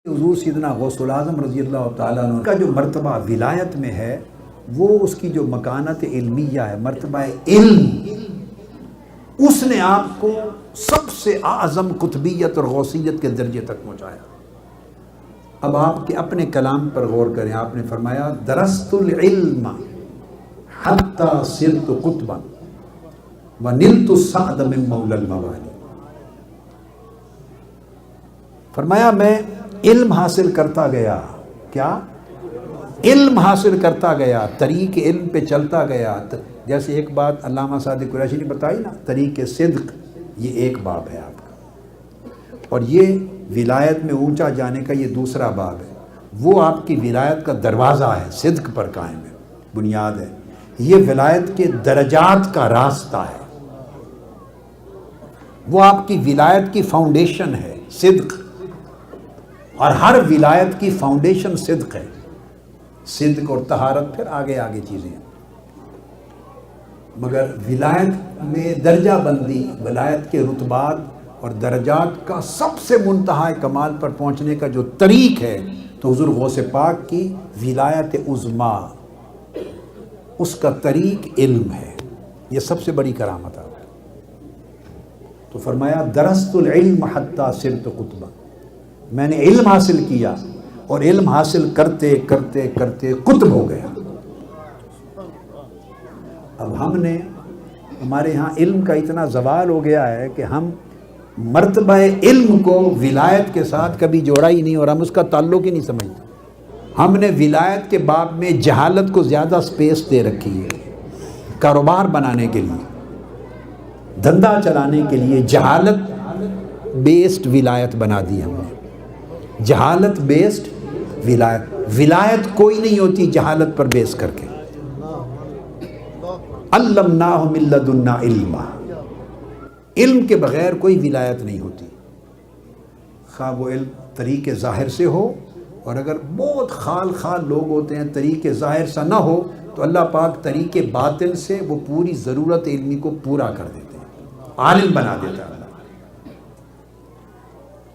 حضور سیدنا غوث العظم رضی اللہ تعالیٰ عنہ کا جو مرتبہ ولایت میں ہے وہ اس کی جو مکانت علمیہ ہے، مرتبہ علم، اس نے آپ کو سب سے اعظم قطبیت اور غوثیت کے درجے تک پہنچایا۔ اب آپ کے اپنے کلام پر غور کریں، آپ نے فرمایا درست العلم حتی صرت قطبا ونلت السعد من مولا الموالی۔ فرمایا میں علم حاصل کرتا گیا، کیا؟ علم حاصل کرتا گیا، طریق علم پہ چلتا گیا۔ جیسے ایک بات علامہ صادق قریشی نے بتائی نا، طریق صدق، یہ ایک باب ہے آپ کا، اور یہ ولایت میں اونچا جانے کا یہ دوسرا باب ہے۔ وہ آپ کی ولایت کا دروازہ ہے، صدق پر قائم ہے، بنیاد ہے۔ یہ ولایت کے درجات کا راستہ ہے، وہ آپ کی ولایت کی فاؤنڈیشن ہے، صدق۔ اور ہر ولایت کی فاؤنڈیشن صدق ہے، صدق اور طہارت پھر آگے آگے چیزیں ہیں۔ مگر ولایت میں درجہ بندی، ولایت کے رتبات اور درجات کا سب سے منتہا کمال پر پہنچنے کا جو طریق ہے، تو حضور غوث پاک کی ولایت عظمیٰ، اس کا طریق علم ہے۔ یہ سب سے بڑی کرامت ہے۔ تو فرمایا درست العلم حتی صرت قطبا، میں نے علم حاصل کیا اور علم حاصل کرتے کرتے کرتے قطب ہو گیا۔ اب ہمارے ہاں علم کا اتنا زوال ہو گیا ہے کہ ہم مرتبہ علم کو ولایت کے ساتھ کبھی جوڑا ہی نہیں، اور ہم اس کا تعلق ہی نہیں سمجھتے۔ ہم نے ولایت کے باب میں جہالت کو زیادہ سپیس دے رکھی ہے، کاروبار بنانے کے لیے، دھندا چلانے کے لیے جہالت بیسڈ ولایت بنا دی ہم نے، جہالت بیسڈ ولایت۔ ولایت کوئی نہیں ہوتی جہالت پر بیس کر کے۔ علمناہ من لدنا علما، علم کے بغیر کوئی ولایت نہیں ہوتی، خواہ وہ علم طریق ظاہر سے ہو، اور اگر بہت خال خال لوگ ہوتے ہیں طریق ظاہر سے نہ ہو تو اللہ پاک طریق باطن سے وہ پوری ضرورت علمی کو پورا کر دیتے ہیں، عالم بنا دیتا ہے۔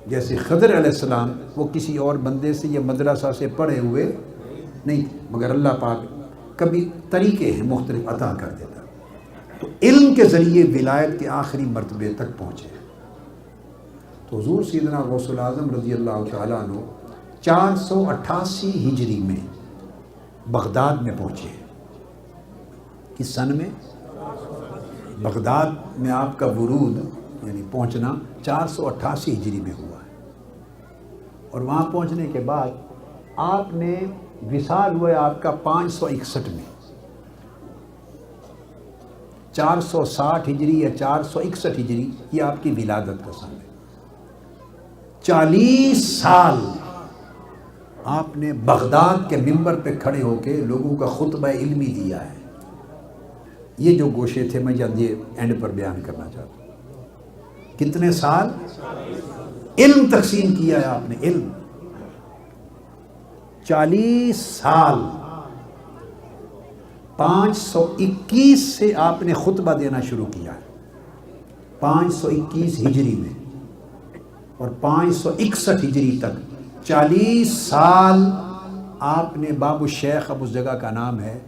جیسے خضر علیہ السلام، وہ کسی اور بندے سے یا مدرسہ سے پڑھے ہوئے نہیں، مگر اللہ پاک کبھی طریقے ہیں مختلف عطا کر دیتا، تو علم کے ذریعے ولایت کے آخری مرتبے تک پہنچے۔ تو حضور سیدنا غوث العظم رضی اللہ تعالیٰ عنہ 488 ہجری میں بغداد میں پہنچے۔ کس سن میں؟ بغداد میں آپ کا ورود یعنی پہنچنا 488 ہجری میں ہوا ہے، اور وہاں پہنچنے کے بعد آپ نے وصال ہوئے آپ کا 561 میں، 460 ہجری یا 461 ہجری یہ آپ کی ولادت کا سن ہے۔ 40 سال آپ نے بغداد کے منبر پہ کھڑے ہو کے لوگوں کا خطبہ علمی دیا ہے۔ یہ جو گوشے تھے میں جلدی اینڈ پر بیان کرنا چاہتا ہوں۔ کتنے سال علم تقسیم کیا ہے آپ نے، علم 40 سال۔ 521 سے آپ نے خطبہ دینا شروع کیا ہے، 521 ہجری میں، اور 561 ہجری تک 40 سال آپ نے باب الشیخ، اب اس جگہ کا نام ہے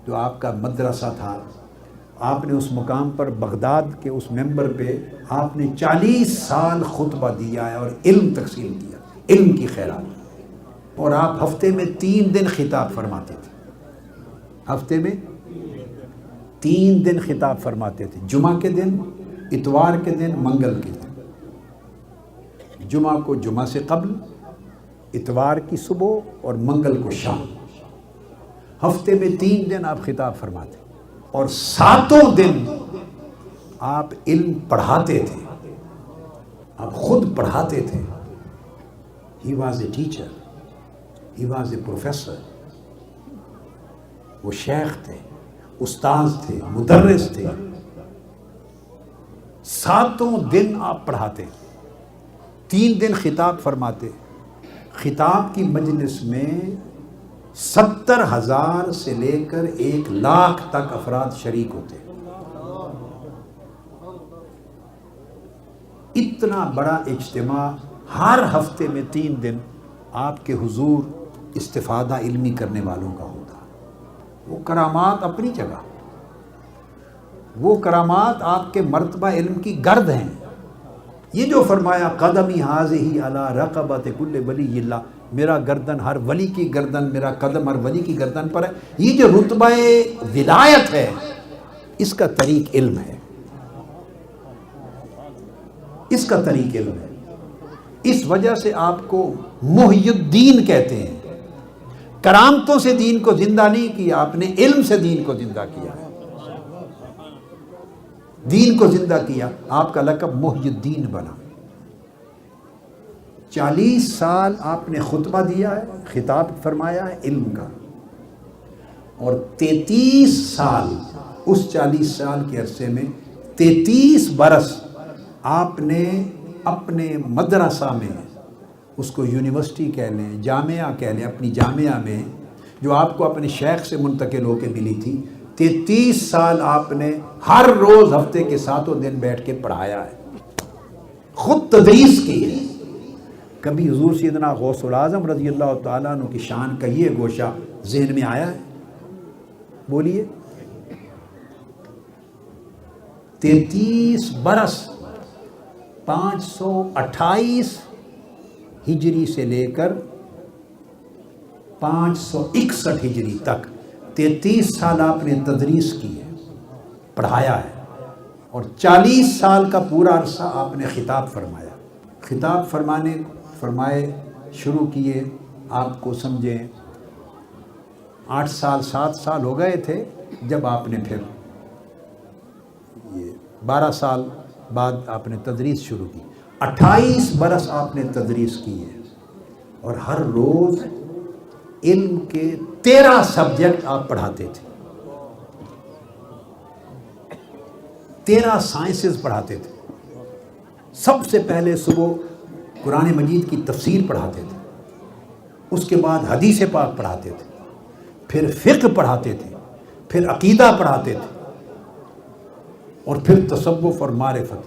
جو آپ کا مدرسہ تھا، آپ نے اس مقام پر بغداد کے اس ممبر پہ آپ نے 40 سال خطبہ دیا ہے اور علم تقسیم کیا، علم کی خیرات۔ اور آپ ہفتے میں 3 دن خطاب فرماتے تھے، ہفتے میں 3 دن خطاب فرماتے تھے، جمعہ کے دن، اتوار کے دن، منگل کے دن۔ جمعہ کو جمعہ سے قبل، اتوار کی صبح اور منگل کو شام، ہفتے میں 3 دن آپ خطاب فرماتے، اور 7 دن آپ علم پڑھاتے تھے، آپ خود پڑھاتے تھے۔ He was a teacher, he was a professor, وہ شیخ تھے، استاذ تھے، مدرس تھے۔ 7 دن آپ پڑھاتے، 3 دن خطاب فرماتے۔ خطاب کی مجلس میں 70,000 سے لے کر 1,00,000 تک افراد شریک ہوتے۔ اتنا بڑا اجتماع ہر ہفتے میں 3 دن آپ کے حضور استفادہ علمی کرنے والوں کا ہوتا. وہ کرامات اپنی جگہ، وہ کرامات آپ کے مرتبہ علم کی گرد ہیں. یہ جو فرمایا قدمی حاضی علی رقبت کل ولی اللہ، میرا گردن ہر ولی کی گردن، میرا قدم ہر ولی کی گردن پر ہے، یہ جو رتبہ ولایت ہے اس کا طریق علم ہے، اس کا طریق علم ہے. اس وجہ سے آپ کو محی الدین کہتے ہیں. کرامتوں سے دین کو زندہ نہیں کیا آپ نے، علم سے دین کو زندہ کیا ہے. دین کو زندہ کیا، آپ کا لقب محی الدین بنا. 40 سال آپ نے خطبہ دیا ہے، خطاب فرمایا ہے علم کا، اور 33 سال، اس 40 سال کے عرصے میں 33 برس آپ نے اپنے مدرسہ میں، اس کو یونیورسٹی کہہ لیں، جامعہ کہہ لیں، اپنی جامعہ میں جو آپ کو اپنے شیخ سے منتقل ہو کے ملی تھی، 33 سال آپ نے ہر روز ہفتے کے 7 دن بیٹھ کے پڑھایا ہے، خود تدریس کی ہے. کبھی حضور سیدنا غوث العظم رضی اللہ تعالیٰ عنہ کی شان کا یہ گوشہ ذہن میں آیا ہے؟ بولیے. 33 برس 528 ہجری سے لے کر 561 ہجری تک 33 سال آپ نے تدریس کی ہے، پڑھایا ہے، اور 40 سال کا پورا عرصہ آپ نے خطاب فرمایا. خطاب فرمائے شروع کیے، آپ کو سمجھیں 8 سال 7 سال ہو گئے تھے جب آپ نے پھر یہ 12 سال بعد آپ نے تدریس شروع کی. 28 برس آپ نے تدریس کی ہے، اور ہر روز علم کے 13 سبجیکٹ آپ پڑھاتے تھے، 13 سائنسز پڑھاتے تھے. سب سے پہلے صبح قرآن مجید کی تفسیر پڑھاتے تھے، اس کے بعد حدیث پاک پڑھاتے تھے، پھر فقہ پڑھاتے تھے، پھر عقیدہ پڑھاتے تھے، اور پھر تصوف اور معرفت،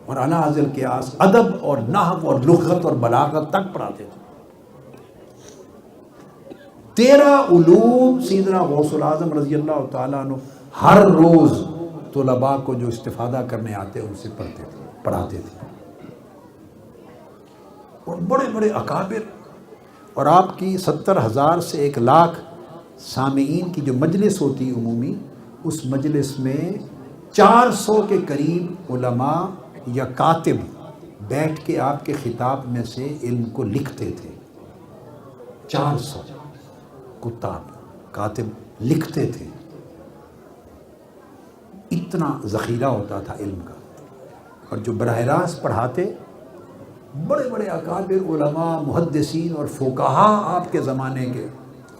اور اعلیٰ حاصل قیاس، ادب اور نحو اور لغت اور بلاغت تک پڑھاتے تھے. 13 علوم سیدنا غوث العظم رضی اللہ تعالیٰ عنہ ہر روز طلباء کو جو استفادہ کرنے آتے ان سے پڑھاتے تھے. اور بڑے بڑے اکابر، اور آپ کی 70,000 سے 1,00,000 سامعین کی جو مجلس ہوتی عمومی، اس مجلس میں 400 کے قریب علماء یا کاتب بیٹھ کے آپ کے خطاب میں سے علم کو لکھتے تھے. 400 کتاب کاتب لکھتے تھے. اتنا ذخیرہ ہوتا تھا علم کا. اور جو براہ راست پڑھاتے، بڑے بڑے اکابر علماء، محدثین اور فقہا آپ کے زمانے کے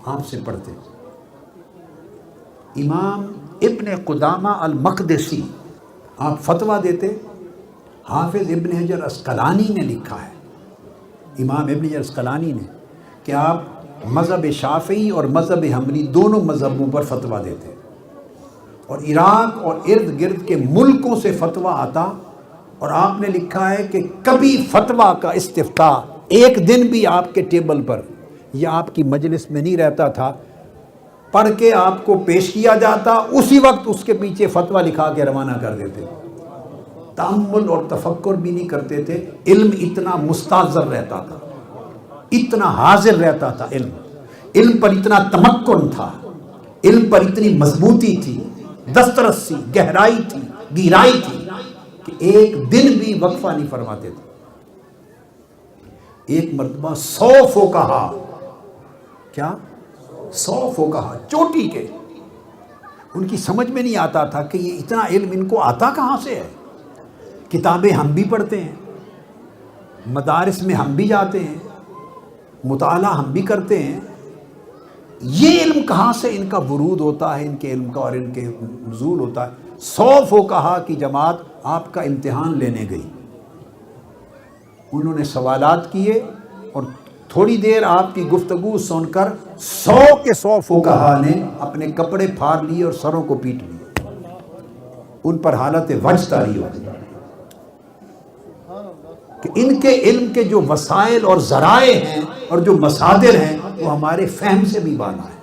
آپ سے پڑھتے. امام ابن قدامہ المقدسی آپ فتویٰ دیتے. حافظ ابن حجر عسقلانی نے لکھا ہے، امام ابن حجر عسقلانی نے، کہ آپ مذہب شافعی اور مذہب حنبلی دونوں مذہبوں پر فتویٰ دیتے، اور عراق اور ارد گرد کے ملکوں سے فتویٰ آتا، اور آپ نے لکھا ہے کہ کبھی فتویٰ کا استفتاء ایک دن بھی آپ کے ٹیبل پر یا آپ کی مجلس میں نہیں رہتا تھا، پڑھ کے آپ کو پیش کیا جاتا، اسی وقت اس کے پیچھے فتویٰ لکھا کے روانہ کر دیتے. تأمل اور تفکر بھی نہیں کرتے تھے. علم اتنا مستحضر رہتا تھا، اتنا حاضر رہتا تھا. علم پر اتنا تمکن تھا، علم پر اتنی مضبوطی تھی، دسترسی، گہرائی تھی، گہرائی تھی کہ ایک دن بھی وقفہ نہیں فرماتے تھے. ایک مرتبہ 100 فقہا، کیا 100 فقہا چوٹی کے، ان کی سمجھ میں نہیں آتا تھا کہ یہ اتنا علم ان کو آتا کہاں سے ہے. کتابیں ہم بھی پڑھتے ہیں، مدارس میں ہم بھی جاتے ہیں، مطالعہ ہم بھی کرتے ہیں، یہ علم کہاں سے ان کا ورود ہوتا ہے، ان کے علم کا اور ان کے نزول ہوتا ہے. 100 فقہا کی جماعت آپ کا امتحان لینے گئی. انہوں نے سوالات کیے، اور تھوڑی دیر آپ کی گفتگو سن کر 100 کے 100 فقہا نے اپنے کپڑے پھاڑ لیے اور سروں کو پیٹ لیے. ان پر حالت وجد طاری ہو گئی کہ ان کے علم کے جو وسائل اور ذرائع ہیں اور جو مصادر ہیں وہ ہمارے فہم سے بھی بالا ہیں.